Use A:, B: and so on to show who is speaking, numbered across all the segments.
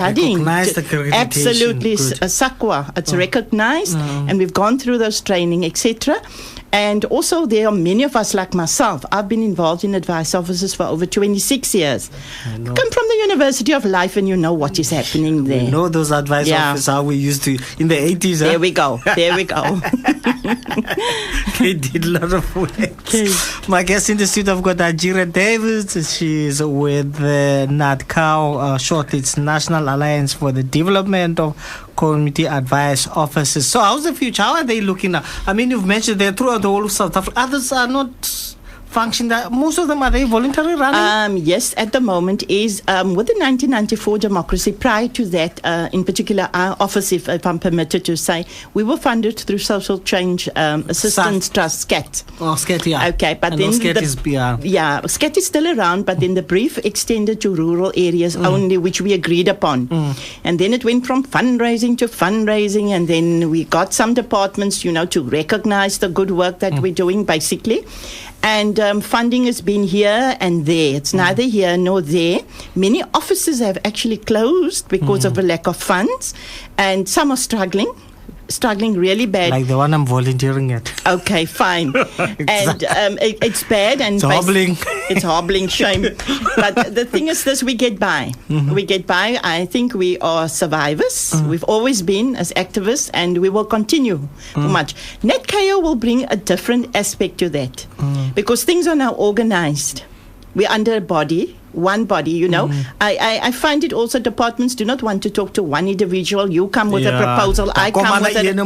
A: Recognized accreditation.
B: Absolutely,
A: Good.
B: SAQA. It's recognized, and we've gone through those training, etc. And also, there are many of us, like myself. I've been involved in advice offices for over 26 years. Come from the University of Life, and you know what is happening there.
A: We know those advice officers how we used to in the 80s.
B: There we go. There we go.
A: They did a lot of work. Okay. My guest in the studio, I've got Hajiera David. She's with the NADCAO, shortly it's National Alliance for the Development of Community Advice Offices. So how's the future? How are they looking now? I mean, you've mentioned they're throughout the whole of South Africa. Others are not functioning. Most of them, are they voluntary running?
B: Yes, at the moment is with the 1994 democracy. Prior to that, in particular, our office, if I'm permitted to say, we were funded through Social Change Assistance Trust, SCAT.
A: Oh, SCAT, yeah.
B: Okay, but then SCAT is still around, but then the brief extended to rural areas only, which we agreed upon. And then it went from fundraising to fundraising, and then we got some departments, to recognize the good work that we're doing, basically. And funding has been here and there. It's neither here nor there. Many offices have actually closed because of a lack of funds, and some are struggling really bad.
A: Like the one I'm volunteering at.
B: Okay, fine. And it's bad. And
A: it's hobbling.
B: It's hobbling, shame. But the thing is this, we get by. We get by. I think we are survivors. We've always been as activists, and we will continue much. NADCAO will bring a different aspect to that because things are now organized. We're under a body. One body, I find it also departments do not want to talk to one individual. You come with a proposal, I come with it.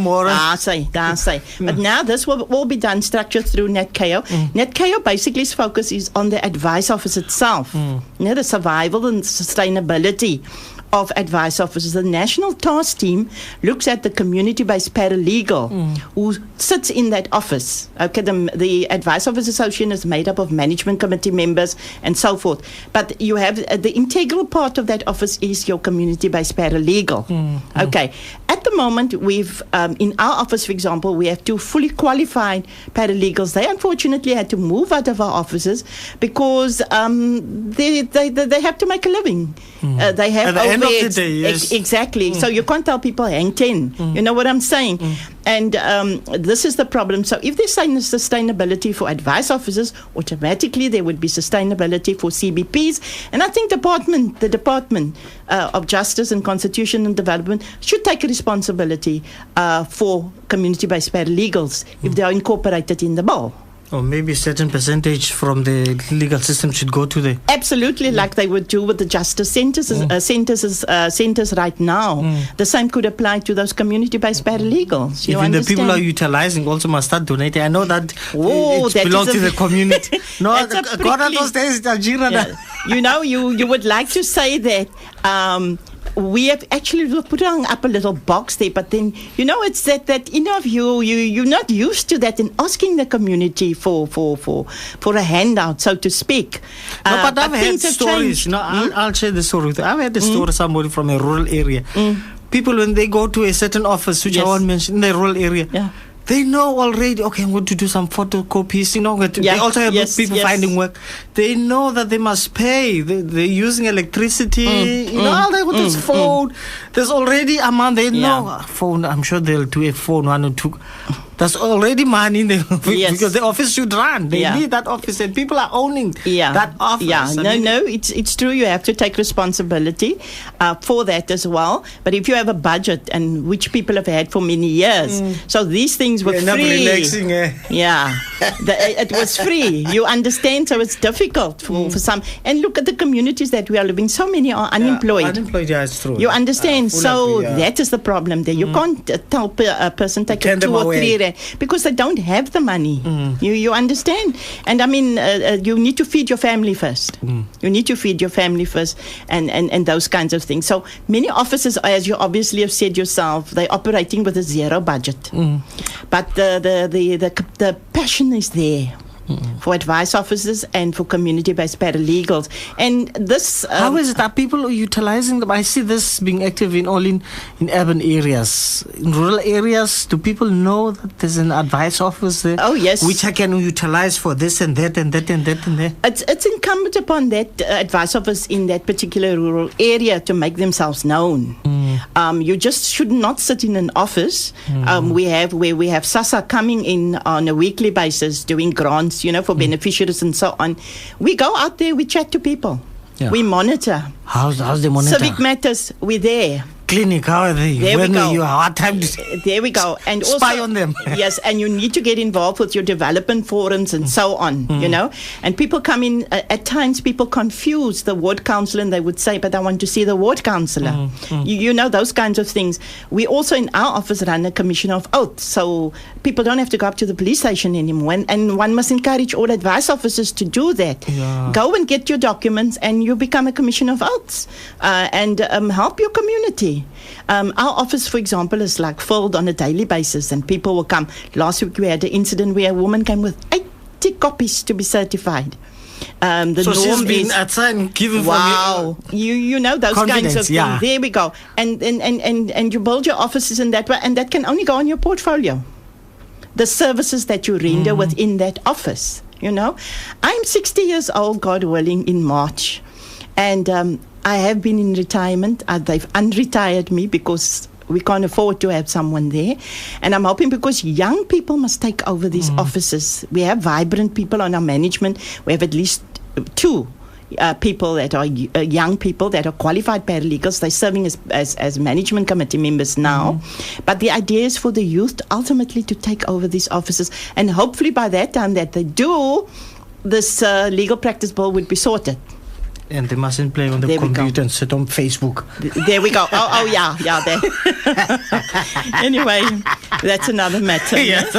B: But now this will all be done structured through NADCAO. NADCAO basically focus is on the advice office itself, the survival and sustainability of advice officers. The national task team looks at the community-based paralegal who sits in that office. Okay, the Advice Office Association is made up of management committee members and so forth. But you have the integral part of that office is your community-based paralegal. Okay. At the moment, we've in our office, for example, we have two fully qualified paralegals. They unfortunately had to move out of our offices because they have to make a living. They have
A: at the end of the day, yes.
B: Exactly. So you can't tell people hang 10. You know what I'm saying? And this is the problem. So if there's sustainability for advice officers, automatically there would be sustainability for CBPs. And I think the Department of Justice and Constitution and Development should take a responsibility for community-based paralegals if they are incorporated in the bill.
A: Or maybe a certain percentage from the legal system should go to the...
B: Absolutely, like they would do with the justice centers, centers right now. The same could apply to those community-based paralegals.
A: Even the people are utilizing also must start donating. I know that it belongs to the community. No, God of those days, Hajiera.
B: You would like to say that... we have actually put up a little box there, but then it's that you're not used to that and asking the community for a handout, so to speak.
A: But I've heard stories. I'll share the story with you. I've had a story of somebody from a rural area. People, when they go to a certain office, which I won't mention, in the rural area, they know already, okay, I'm going to do some photocopies, they also have people finding work. They know that they must pay. They're using electricity, all they want is phone. There's already a man, they know phone. I'm sure they'll do a phone, 1 or 2. There's already money in there because the office should run. They need that office, and people are owning that office. It's
B: true. You have to take responsibility for that as well. But if you have a budget, and which people have had for many years, so these things were free.
A: Relaxing,
B: it was free. You understand? So it's difficult for some. And look at the communities that we are living. So many are unemployed.
A: Unemployed, it's true.
B: You understand? That is the problem there. You can't tell a person take a 2 or 3 because they don't have the money. You understand? And I mean, you need to feed your family first. You need to feed your family first, and those kinds of things. So many offices, as you obviously have said yourself, they're operating with a zero budget. But the passion is there. for advice officers and for community-based paralegals. And this...
A: how is it? Are people utilizing them? I see this being active in urban areas. In rural areas, do people know that there's an advice office there?
B: Oh, yes.
A: Which I can utilize for this and that and that and that and that?
B: It's incumbent upon that advice office in that particular rural area to make themselves known. You just should not sit in an office. We have SASSA coming in on a weekly basis doing grants, for beneficiaries and so on. We go out there, we chat to people. Yeah. We monitor.
A: How's the monitor?
B: Civic matters, we're there.
A: Clinic, how are they?
B: There
A: when
B: we go.
A: What time
B: there we go. And
A: spy
B: also,
A: on them.
B: Yes, and you need to get involved with your development forums and so on, And people come in, at times people confuse the ward councillor and they would say, but I want to see the ward councillor. Those kinds of things. We also in our office run a commission of oaths, so people don't have to go up to the police station anymore. And one must encourage all advice officers to do that. Yeah. Go and get your documents and you become a commission of oaths and help your community. Our office, for example, is like filled on a daily basis and people will come. Last week we had an incident where a woman came with 80 copies to be certified.
A: So she's been outside and given
B: wow, you know those kinds of
A: yeah.
B: things. There we go. And you build your offices in that way, and that can only go on your portfolio. The services that you render within that office. I'm 60 years old, God willing, in March, and I have been in retirement. They've unretired me because we can't afford to have someone there. And I'm hoping because young people must take over these offices. We have vibrant people on our management. We have at least 2 people that are young people that are qualified paralegals. They're serving as management committee members now. But the idea is for the youth ultimately to take over these offices. And hopefully by that time that they do, this legal practice bill would be sorted.
A: And they mustn't play on the computer and sit on Facebook.
B: There we go. Oh yeah. There. Anyway, that's another matter.
A: Yes.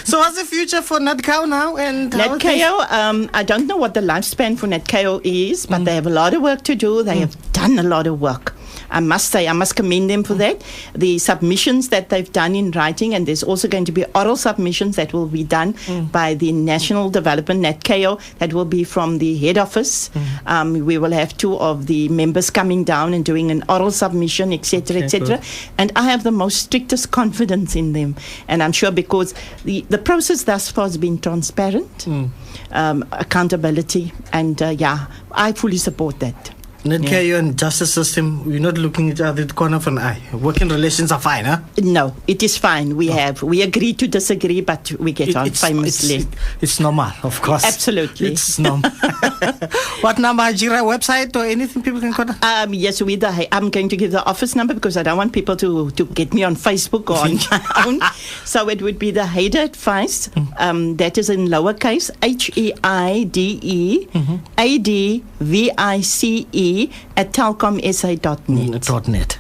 A: So what's the future for NetKao now? And
B: NetKao, I don't know what the lifespan for NetKao is, but they have a lot of work to do. They have done a lot of work. I must say, I must commend them for that. The submissions that they've done in writing, and there's also going to be oral submissions that will be done by the National Development NetKao. That will be from the head office. We will have 2 of the members coming down and doing an oral submission, etc., etc. And I have the most strictest confidence in them. And I'm sure because the process thus far has been transparent, accountability, and I fully support that.
A: NetKao and justice system, we're not looking at each other the corner of an eye. Working relations are fine, huh?
B: No, it is fine. We agree to disagree, but we get on famously.
A: It's normal, of course.
B: Absolutely.
A: It's normal. What number, Hajiera, website or anything people can contact?
B: Yes, I'm going to give the office number because I don't want people to get me on Facebook or on my own. So it would be the Heide Advice. That is in lowercase, HEIDEADVICE at telcomsa.net.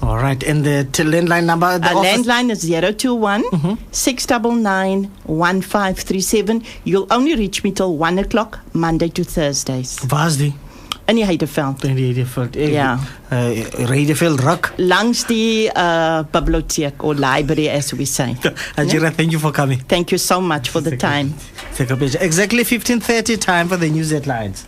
A: All right. And the landline number?
B: Landline is 021 699 1537. You'll only reach me till 1 o'clock, Monday to Thursdays.
A: Waar's die?
B: In die Heideveld.
A: Ja. Heideveld Rock.
B: Langs die bibliotheek or library, as we say.
A: Hajiera, thank you for coming.
B: Thank you so much for the time.
A: Exactly 15:30 time for the news headlines.